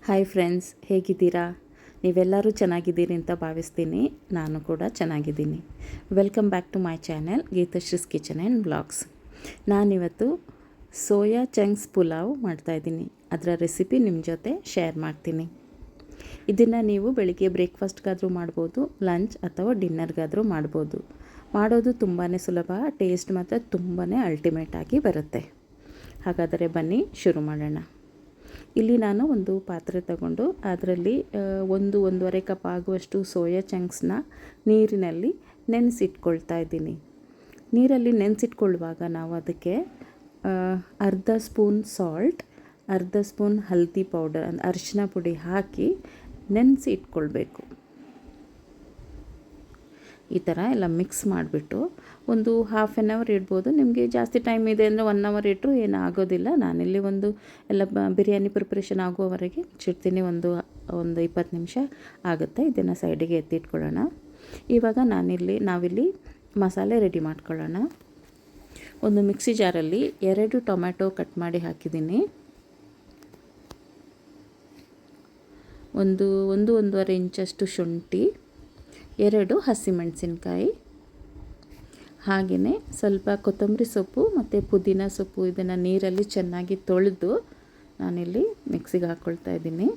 Hi friends, ಹೇಗಿದ್ದೀರಾ? ನೀವೆಲ್ಲರೂ ಚೆನ್ನಾಗಿದ್ದೀರಿ ಅಂತ ಭಾವಿಸ್ತೀನಿ. ನಾನು ಕೂಡ ಚೆನ್ನಾಗಿದ್ದೀನಿ. Welcome back to my channel Geethashree's kitchen and blogs. ನಾನಿವತ್ತು ಸೋಯಾ ಚಂಕ್ಸ್ ಪುಲಾವ್ ಮಾಡ್ತಾಯಿದ್ದೀನಿ. ಅದರ ರೆಸಿಪಿ ನಿಮ್ಮ ಜೊತೆ ಶೇರ್ ಮಾಡ್ತೀನಿ. ಇದನ್ನು ನೀವು ಬೆಳಿಗ್ಗೆ ಬ್ರೇಕ್ಫಾಸ್ಟ್ಗಾದರೂ ಮಾಡ್ಬೋದು, ಲಂಚ್ ಅಥವಾ ಡಿನ್ನರ್ಗಾದರೂ ಮಾಡ್ಬೋದು. ಮಾಡೋದು ತುಂಬಾ ಸುಲಭ, ಟೇಸ್ಟ್ ಮಾತ್ರ ತುಂಬಾ ಅಲ್ಟಿಮೇಟಾಗಿ ಬರುತ್ತೆ. ಹಾಗಾದರೆ ಬನ್ನಿ ಶುರು ಮಾಡೋಣ. ಇಲ್ಲಿ ನಾನು ಒಂದು ಪಾತ್ರೆ ತಗೊಂಡು ಅದರಲ್ಲಿ 1-1.5 ಕಪ್ ಆಗುವಷ್ಟು ಸೋಯಾ ಚಂಕ್ಸ್ನ ನೀರಿನಲ್ಲಿ ನೆನೆಸಿಟ್ಕೊಳ್ತಾ ಇದ್ದೀನಿ. ನೀರಲ್ಲಿ ನೆನೆಸಿಟ್ಕೊಳ್ಳುವಾಗ ನಾವು ಅದಕ್ಕೆ ಅರ್ಧ ಸ್ಪೂನ್ ಸಾಲ್ಟ್, ಅರ್ಧ ಸ್ಪೂನ್ ಹಲ್ದಿ ಪೌಡರ್ ಅರಿಶಿನ ಪುಡಿ ಹಾಕಿ ನೆನೆಸಿ ಇಟ್ಕೊಳ್ಬೇಕು. ಈ ಥರ ಎಲ್ಲ ಮಿಕ್ಸ್ ಮಾಡಿಬಿಟ್ಟು ಒಂದು ಹಾಫ್ ಆನ್ ಅವರ್ ಇಡ್ಬೋದು. ನಿಮಗೆ ಜಾಸ್ತಿ ಟೈಮ್ ಇದೆ ಅಂದರೆ 1 ಅವರ್ ಇಟ್ಟರು ಏನೂ ಆಗೋದಿಲ್ಲ. ನಾನಿಲ್ಲಿ ಎಲ್ಲ ಬಿರಿಯಾನಿ ಪ್ರಿಪ್ರೇಷನ್ ಆಗುವವರೆಗೆ ಮುಚ್ಚಿಡ್ತೀನಿ. ಒಂದು 20 ನಿಮಿಷ ಆಗುತ್ತೆ. ಇದನ್ನು ಸೈಡಿಗೆ ಎತ್ತಿಟ್ಕೊಳ್ಳೋಣ. ಇವಾಗ ನಾವಿಲ್ಲಿ ಮಸಾಲೆ ರೆಡಿ ಮಾಡ್ಕೊಳ್ಳೋಣ. ಒಂದು ಮಿಕ್ಸಿ ಜಾರಲ್ಲಿ 2 ಟೊಮ್ಯಾಟೊ ಕಟ್ ಮಾಡಿ ಹಾಕಿದ್ದೀನಿ. 1-1.5 ಇಂಚಷ್ಟು ಶುಂಠಿ, 2 ಹಸಿಮೆಣಸಿನ್ಕಾಯಿ, ಹಾಗೆಯೇ ಸ್ವಲ್ಪ ಕೊತ್ತಂಬರಿ ಸೊಪ್ಪು ಮತ್ತು ಪುದೀನ ಸೊಪ್ಪು. ಇದನ್ನು ನೀರಲ್ಲಿ ಚೆನ್ನಾಗಿ ತೊಳೆದು ನಾನಿಲ್ಲಿ ಮಿಕ್ಸಿಗೆ ಹಾಕ್ಕೊಳ್ತಾ ಇದ್ದೀನಿ.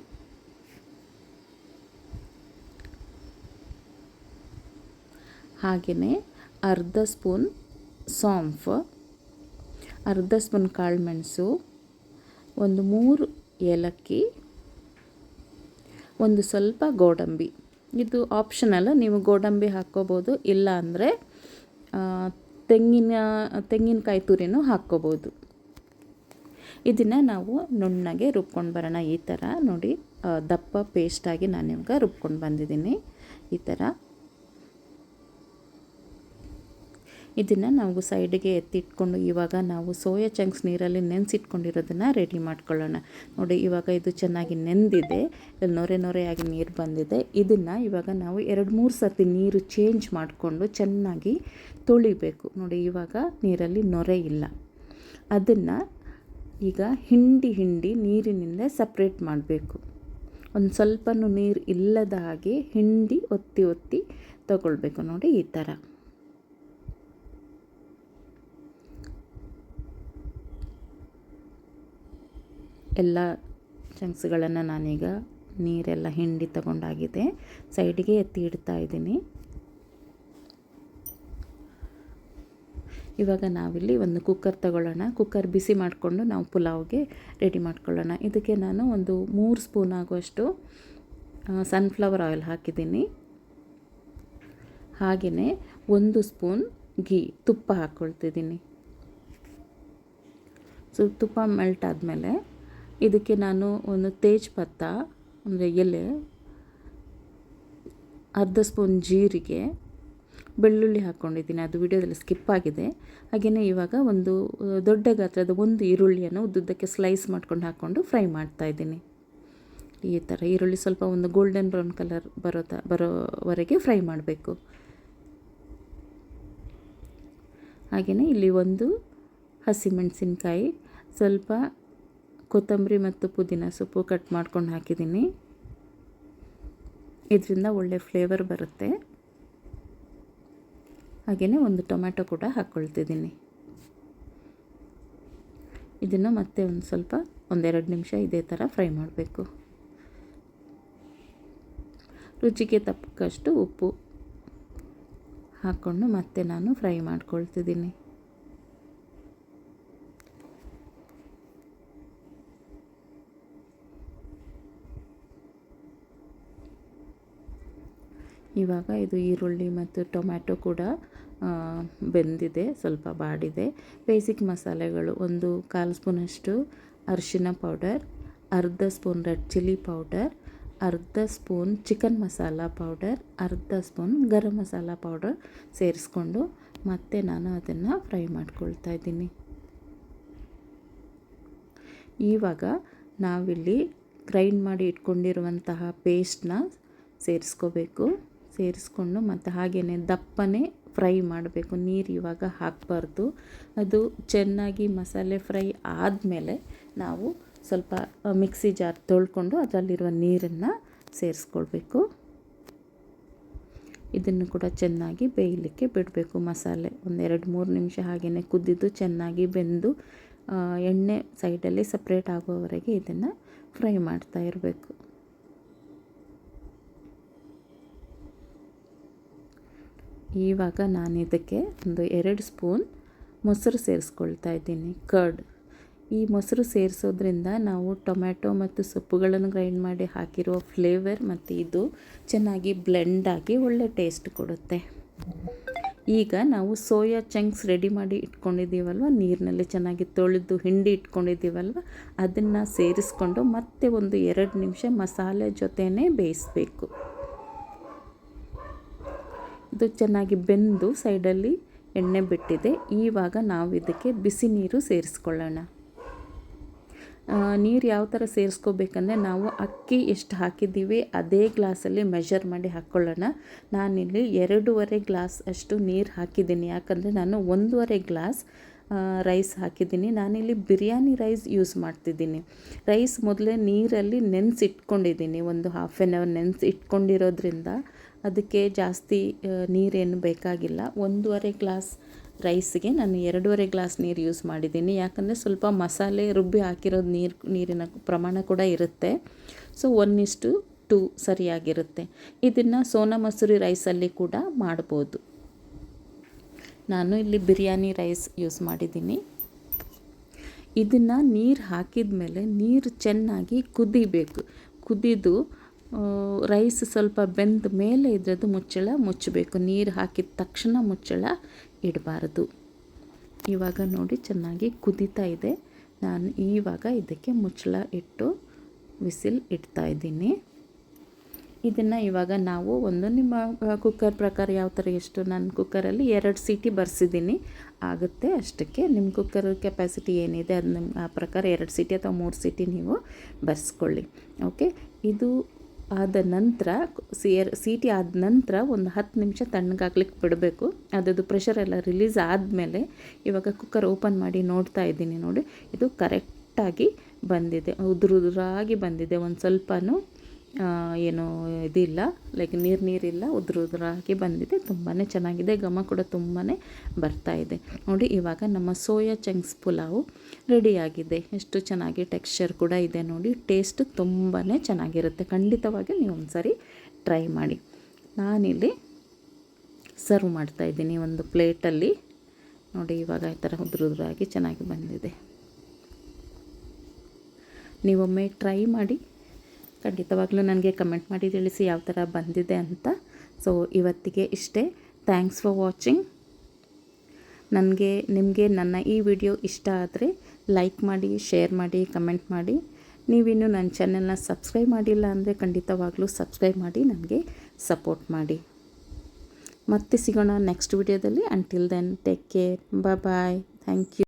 ಹಾಗೆಯೇ ಅರ್ಧ ಸ್ಪೂನ್ ಸೋಂಫು, ಅರ್ಧ ಸ್ಪೂನ್ ಕಾಳುಮೆಣಸು, 3 ಏಲಕ್ಕಿ, ಒಂದು ಸ್ವಲ್ಪ ಗೋಡಂಬಿ. ಇದು ಆಪ್ಷನಲ್, ನೀವು ಗೋಡಂಬಿ ಹಾಕ್ಕೋಬೋದು, ಇಲ್ಲ ಅಂದರೆ ತೆಂಗಿನಕಾಯಿ ತುರಿನೂ ಹಾಕ್ಕೋಬೋದು. ಇದನ್ನು ನಾವು ನುಣ್ಣಗೆ ರುಬ್ಕೊಂಡು ಬರೋಣ. ಈ ಥರ ನೋಡಿ, ದಪ್ಪ ಪೇಸ್ಟಾಗಿ ನಾನು ಇವಾಗ ರುಬ್ಕೊಂಡು ಬಂದಿದ್ದೀನಿ. ಈ ಥರ ಇದನ್ನು ನಾವು ಸೈಡಿಗೆ ಎತ್ತಿಟ್ಕೊಂಡು ಇವಾಗ ನಾವು ಸೋಯಾ ಚಂಕ್ಸ್ ನೀರಲ್ಲಿ ನೆನೆಸಿಟ್ಕೊಂಡಿರೋದನ್ನು ರೆಡಿ ಮಾಡ್ಕೊಳ್ಳೋಣ. ನೋಡಿ, ಇವಾಗ ಇದು ಚೆನ್ನಾಗಿ ನೆಂದಿದೆ, ಇಲ್ಲಿ ನೊರೆಯಾಗಿ ನೀರು ಬಂದಿದೆ. ಇದನ್ನು ಇವಾಗ ನಾವು 2-3 ಸರ್ತಿ ನೀರು ಚೇಂಜ್ ಮಾಡಿಕೊಂಡು ಚೆನ್ನಾಗಿ ತೊಳಿಬೇಕು. ನೋಡಿ, ಇವಾಗ ನೀರಲ್ಲಿ ನೊರೆ ಇಲ್ಲ. ಅದನ್ನು ಈಗ ಹಿಂಡಿ ನೀರಿನಿಂದ ಸಪ್ರೇಟ್ ಮಾಡಬೇಕು. ಒಂದು ಸ್ವಲ್ಪನೂ ನೀರು ಇಲ್ಲದ ಹಾಗೆ ಹಿಂಡಿ ಒತ್ತಿ ತಗೊಳ್ಬೇಕು. ನೋಡಿ, ಈ ಥರ ಎಲ್ಲ ಚಂಕ್ಸ್ಗಳನ್ನು ನಾನೀಗ ನೀರೆಲ್ಲ ಹಿಂಡಿ ತಗೊಂಡಾಗಿದೆ. ಸೈಡಿಗೆ ಎತ್ತಿ ಇಡ್ತಾ ಇದ್ದೀನಿ. ಇವಾಗ ನಾವಿಲ್ಲಿ ಒಂದು ಕುಕ್ಕರ್ ತಗೊಳ್ಳೋಣ. ಕುಕ್ಕರ್ ಬಿಸಿ ಮಾಡಿಕೊಂಡು ನಾವು ಪುಲಾವ್ಗೆ ರೆಡಿ ಮಾಡ್ಕೊಳ್ಳೋಣ. ಇದಕ್ಕೆ ನಾನು ಒಂದು 3 ಸ್ಪೂನ್ ಆಗುವಷ್ಟು ಸನ್ಫ್ಲವರ್ ಆಯಿಲ್ ಹಾಕಿದ್ದೀನಿ. ಹಾಗೆಯೇ 1 ಸ್ಪೂನ್ ತುಪ್ಪ ಹಾಕ್ಕೊಳ್ತಿದ್ದೀನಿ. ತುಪ್ಪ ಮೆಲ್ಟ್ ಆದಮೇಲೆ ಇದಕ್ಕೆ ನಾನು ಒಂದು ತೇಜ್ಪತ್ತ ಅಂದರೆ ಎಲೆ, ಅರ್ಧ ಸ್ಪೂನ್ ಜೀರಿಗೆ, ಬೆಳ್ಳುಳ್ಳಿ ಹಾಕ್ಕೊಂಡಿದ್ದೀನಿ. ಅದು ವಿಡಿಯೋದಲ್ಲಿ ಸ್ಕಿಪ್ ಆಗಿದೆ. ಹಾಗೆಯೇ ಇವಾಗ ಒಂದು ದೊಡ್ಡ ಗಾತ್ರದ 1 ಈರುಳ್ಳಿಯನ್ನು ಉದ್ದುದ್ದಕ್ಕೆ ಸ್ಲೈಸ್ ಮಾಡ್ಕೊಂಡು ಹಾಕ್ಕೊಂಡು ಫ್ರೈ ಮಾಡ್ತಾಯಿದ್ದೀನಿ. ಈ ಥರ ಈರುಳ್ಳಿ ಸ್ವಲ್ಪ ಒಂದು ಗೋಲ್ಡನ್ ಬ್ರೌನ್ ಕಲರ್ ಬರೋವರೆಗೆ ಫ್ರೈ ಮಾಡಬೇಕು. ಹಾಗೆಯೇ ಇಲ್ಲಿ 1 ಹಸಿಮೆಣಸಿನ್ಕಾಯಿ, ಸ್ವಲ್ಪ ಕೊತ್ತಂಬರಿ ಮತ್ತು ಪುದೀನ ಸೊಪ್ಪು ಕಟ್ ಮಾಡ್ಕೊಂಡು ಹಾಕಿದ್ದೀನಿ. ಇದರಿಂದ ಒಳ್ಳೆ ಫ್ಲೇವರ್ ಬರುತ್ತೆ. ಹಾಗೆಯೇ 1 ಟೊಮ್ಯಾಟೊ ಕೂಡ ಹಾಕ್ಕೊಳ್ತಿದ್ದೀನಿ. ಇದನ್ನು ಮತ್ತೆ ಒಂದು 2 ನಿಮಿಷ ಇದೇ ಥರ ಫ್ರೈ ಮಾಡಬೇಕು. ರುಚಿಗೆ ತಕ್ಕಷ್ಟು ಉಪ್ಪು ಹಾಕ್ಕೊಂಡು ಮತ್ತೆ ನಾನು ಫ್ರೈ ಮಾಡ್ಕೊಳ್ತಿದ್ದೀನಿ. ಇವಾಗ ಇದು ಈರುಳ್ಳಿ ಮತ್ತು ಟೊಮ್ಯಾಟೊ ಕೂಡ ಬೆಂದಿದೆ, ಸ್ವಲ್ಪ ಬಾಡಿದೆ. ಬೇಸಿಕ್ ಮಸಾಲೆಗಳು: 1/4 ಸ್ಪೂನಷ್ಟು ಅರಿಶಿನ ಪೌಡರ್, ಅರ್ಧ ಸ್ಪೂನ್ ರೆಡ್ ಚಿಲ್ಲಿ ಪೌಡರ್, ಅರ್ಧ ಸ್ಪೂನ್ ಚಿಕನ್ ಮಸಾಲ ಪೌಡರ್, ಅರ್ಧ ಸ್ಪೂನ್ ಗರಂ ಮಸಾಲ ಪೌಡರ್ ಸೇರಿಸ್ಕೊಂಡು ಮತ್ತೆ ನಾನು ಅದನ್ನು ಫ್ರೈ ಮಾಡ್ಕೊಳ್ತಾ ಇದ್ದೀನಿ. ಇವಾಗ ನಾವಿಲ್ಲಿ ಗ್ರೈಂಡ್ ಮಾಡಿ ಇಟ್ಕೊಂಡಿರುವಂತಹ ಪೇಸ್ಟ್ನ ಸೇರಿಸ್ಕೊಂಡು ಮತ್ತು ಹಾಗೆಯೇ ದಪ್ಪನೇ ಫ್ರೈ ಮಾಡಬೇಕು. ನೀರು ಇವಾಗ ಹಾಕಬಾರ್ದು. ಅದು ಚೆನ್ನಾಗಿ ಮಸಾಲೆ ಫ್ರೈ ಆದಮೇಲೆ ನಾವು ಸ್ವಲ್ಪ ಮಿಕ್ಸಿ ಜಾರ್ ತೊಳ್ಕೊಂಡು ಅದರಲ್ಲಿರುವ ನೀರನ್ನು ಸೇರಿಸ್ಕೊಳ್ಬೇಕು. ಇದನ್ನು ಕೂಡ ಚೆನ್ನಾಗಿ ಬೇಯಲಿಕ್ಕೆ ಬಿಡಬೇಕು. ಮಸಾಲೆ ಒಂದು 2-3 ನಿಮಿಷ ಹಾಗೆಯೇ ಕುದ್ದಿದ್ದು ಚೆನ್ನಾಗಿ ಬೆಂದು ಎಣ್ಣೆ ಸೈಡಲ್ಲಿ ಸಪ್ರೇಟ್ ಆಗೋವರೆಗೆ ಇದನ್ನು ಫ್ರೈ ಮಾಡ್ತಾ ಇರಬೇಕು. ಇವಾಗ ನಾನು ಇದಕ್ಕೆ ಒಂದು 2 ಸ್ಪೂನ್ ಮೊಸರು ಸೇರಿಸ್ಕೊಳ್ತಾ ಇದ್ದೀನಿ, ಕರ್ಡ್. ಈ ಮೊಸರು ಸೇರಿಸೋದ್ರಿಂದ ನಾವು ಟೊಮ್ಯಾಟೊ ಮತ್ತು ಸೊಪ್ಪುಗಳನ್ನು ಗ್ರೈಂಡ್ ಮಾಡಿ ಹಾಕಿರೋ ಫ್ಲೇವರ್ ಮತ್ತು ಇದು ಚೆನ್ನಾಗಿ ಬ್ಲೆಂಡ್ ಆಗಿ ಒಳ್ಳೆ ಟೇಸ್ಟ್ ಕೊಡುತ್ತೆ. ಈಗ ನಾವು ಸೋಯಾ ಚಂಕ್ಸ್ ರೆಡಿ ಮಾಡಿ ಇಟ್ಕೊಂಡಿದ್ದೀವಲ್ವ, ನೀರಿನಲ್ಲಿ ಚೆನ್ನಾಗಿ ತೊಳೆದು ಹಿಂಡಿ ಇಟ್ಕೊಂಡಿದ್ದೀವಲ್ವ, ಅದನ್ನು ಸೇರಿಸ್ಕೊಂಡು ಮತ್ತೆ ಒಂದು 2 ನಿಮಿಷ ಮಸಾಲೆ ಜೊತೆನೇ ಬೇಯಿಸಬೇಕು. ಇದು ಚೆನ್ನಾಗಿ ಬೆಂದು ಸೈಡಲ್ಲಿ ಎಣ್ಣೆ ಬಿಟ್ಟಿದೆ. ಇವಾಗ ನಾವು ಇದಕ್ಕೆ ಬಿಸಿ ನೀರು ಸೇರಿಸ್ಕೊಳ್ಳೋಣ. ನೀರು ಯಾವ ಥರ ಸೇರಿಸ್ಕೋಬೇಕಂದ್ರೆ, ನಾವು ಅಕ್ಕಿ ಎಷ್ಟು ಹಾಕಿದ್ದೀವಿ ಅದೇ ಗ್ಲಾಸಲ್ಲಿ ಮೆಷರ್ ಮಾಡಿ ಹಾಕ್ಕೊಳ್ಳೋಣ. ನಾನಿಲ್ಲಿ 2.5 ಗ್ಲಾಸ್ ಅಷ್ಟು ನೀರು ಹಾಕಿದ್ದೀನಿ, ಯಾಕಂದರೆ ನಾನು 1.5 ಗ್ಲಾಸ್ ರೈಸ್ ಹಾಕಿದ್ದೀನಿ. ನಾನಿಲ್ಲಿ ಬಿರಿಯಾನಿ ರೈಸ್ ಯೂಸ್ ಮಾಡ್ತಿದ್ದೀನಿ. ರೈಸ್ ಮೊದಲೇ ನೀರಲ್ಲಿ ನೆನೆಸಿಟ್ಕೊಂಡಿದ್ದೀನಿ, ಒಂದು 1/2 ಅವರ್ ನೆನೆಸಿಟ್ಕೊಂಡಿರೋದ್ರಿಂದ ಅದಕ್ಕೆ ಜಾಸ್ತಿ ನೀರೇನು ಬೇಕಾಗಿಲ್ಲ. 1.5 ಗ್ಲಾಸ್ ರೈಸ್ಗೆ ನಾನು 2.5 ಗ್ಲಾಸ್ ನೀರು ಯೂಸ್ ಮಾಡಿದ್ದೀನಿ, ಯಾಕಂದರೆ ಸ್ವಲ್ಪ ಮಸಾಲೆ ರುಬ್ಬಿ ಹಾಕಿರೋದು ನೀರಿನ ಪ್ರಮಾಣ ಕೂಡ ಇರುತ್ತೆ. ಸೊ 1:2 ಸರಿಯಾಗಿರುತ್ತೆ. ಇದನ್ನು ಸೋನಾ ಮಸೂರಿ ರೈಸಲ್ಲಿ ಕೂಡ ಮಾಡ್ಬೋದು. ನಾನು ಇಲ್ಲಿ ಬಿರಿಯಾನಿ ರೈಸ್ ಯೂಸ್ ಮಾಡಿದ್ದೀನಿ. ಇದನ್ನು ನೀರು ಹಾಕಿದ ಮೇಲೆ ನೀರು ಚೆನ್ನಾಗಿ ಕುದಿಬೇಕು. ಕುದಿದು ರೈಸ್ ಸ್ವಲ್ಪ ಬೆಂದ ಮೇಲೆ ಇದರದ್ದು ಮುಚ್ಚಳ ಮುಚ್ಚಬೇಕು. ನೀರು ಹಾಕಿದ ತಕ್ಷಣ ಮುಚ್ಚಳ ಇಡಬಾರ್ದು. ಇವಾಗ ನೋಡಿ ಚೆನ್ನಾಗಿ ಕುದೀತಾ ಇದೆ. ನಾನು ಇವಾಗ ಇದಕ್ಕೆ ಮುಚ್ಚಳ ಇಟ್ಟು ವಿಸಿಲ್ ಇಡ್ತಾ ಇದ್ದೀನಿ. ಇದನ್ನು ಇವಾಗ ನಾವು ನಿಮ್ಮ ಕುಕ್ಕರ್ ಪ್ರಕಾರ ಯಾವ ಥರ, ಎಷ್ಟು ನಾನು ಕುಕ್ಕರಲ್ಲಿ 2 ಸೀಟಿ ಬರ್ಸಿದ್ದೀನಿ, ಆಗುತ್ತೆ ಅಷ್ಟಕ್ಕೆ. ನಿಮ್ಮ ಕುಕ್ಕರ್ ಕೆಪಾಸಿಟಿ ಏನಿದೆ ಅದು ಆ ಪ್ರಕಾರ 2 ಸೀಟಿ ಅಥವಾ 3 ಸೀಟಿ ನೀವು ಬರ್ಸ್ಕೊಳ್ಳಿ. ಓಕೆ, ಇದು ಆದ ನಂತರ ಸೀಟಿ ಆದ ನಂತರ ಒಂದು 10 ನಿಮಿಷ ತಣ್ಣಗಾಗ್ಲಿಕ್ಕೆ ಬಿಡಬೇಕು. ಅದರದ್ದು ಪ್ರೆಷರ್ ಎಲ್ಲ ರಿಲೀಸ್ ಆದಮೇಲೆ ಇವಾಗ ಕುಕ್ಕರ್ ಓಪನ್ ಮಾಡಿ ನೋಡ್ತಾ ಇದ್ದೀನಿ. ನೋಡಿ, ಇದು ಕರೆಕ್ಟಾಗಿ ಬಂದಿದೆ, ಉದುರಾಗಿ ಬಂದಿದೆ. ಒಂದು ಸ್ವಲ್ಪನೂ ಏನು ಇದಿಲ್ಲ, ಲೈಕ್ ನೀರಿಲ್ಲ, ಉದುರಾಗಿ ಬಂದಿದೆ. ತುಂಬಾ ಚೆನ್ನಾಗಿದೆ, ಘಮ ಕೂಡ ತುಂಬಾ ಬರ್ತಾ ಇದೆ. ನೋಡಿ, ಇವಾಗ ನಮ್ಮ ಸೋಯಾ ಚಂಕ್ಸ್ ಪುಲಾವು ರೆಡಿಯಾಗಿದೆ. ಎಷ್ಟು ಚೆನ್ನಾಗಿ ಟೆಕ್ಸ್ಚರ್ ಕೂಡ ಇದೆ ನೋಡಿ. ಟೇಸ್ಟ್ ತುಂಬಾ ಚೆನ್ನಾಗಿರುತ್ತೆ. ಖಂಡಿತವಾಗಿ ನೀವು ಒಂದು ಸಾರಿ ಟ್ರೈ ಮಾಡಿ. ನಾನಿಲ್ಲಿ ಸರ್ವ್ ಮಾಡ್ತಾಯಿದ್ದೀನಿ ಒಂದು ಪ್ಲೇಟಲ್ಲಿ. ನೋಡಿ, ಇವಾಗ ಈ ಥರ ಉದುರಾಗಿ ಚೆನ್ನಾಗಿ ಬಂದಿದೆ. ನೀವೊಮ್ಮೆ ಟ್ರೈ ಮಾಡಿ, ಖಂಡಿತವಾಗ್ಲೂ ನನಗೆ ಕಮೆಂಟ್ ಮಾಡಿ ತಿಳಿಸಿ ಯಾವ ಥರ ಬಂದಿದೆ ಅಂತ. ಸೊ ಇವತ್ತಿಗೆ ಇಷ್ಟೇ. Thanks for watching. ನಿಮಗೆ ನನ್ನ ಈ ವಿಡಿಯೋ ಇಷ್ಟ ಆದರೆ ಲೈಕ್ ಮಾಡಿ, ಶೇರ್ ಮಾಡಿ, ಕಮೆಂಟ್ ಮಾಡಿ. ನೀವಿನ್ನೂ ನನ್ನ ಚಾನೆಲ್ನ ಸಬ್ಸ್ಕ್ರೈಬ್ ಮಾಡಿಲ್ಲ ಅಂದರೆ ಖಂಡಿತವಾಗ್ಲೂ ಸಬ್ಸ್ಕ್ರೈಬ್ ಮಾಡಿ ನನಗೆ ಸಪೋರ್ಟ್ ಮಾಡಿ. ಮತ್ತೆ ಸಿಗೋಣ ನೆಕ್ಸ್ಟ್ ವಿಡಿಯೋದಲ್ಲಿ. Until then take care, bye. Thank you.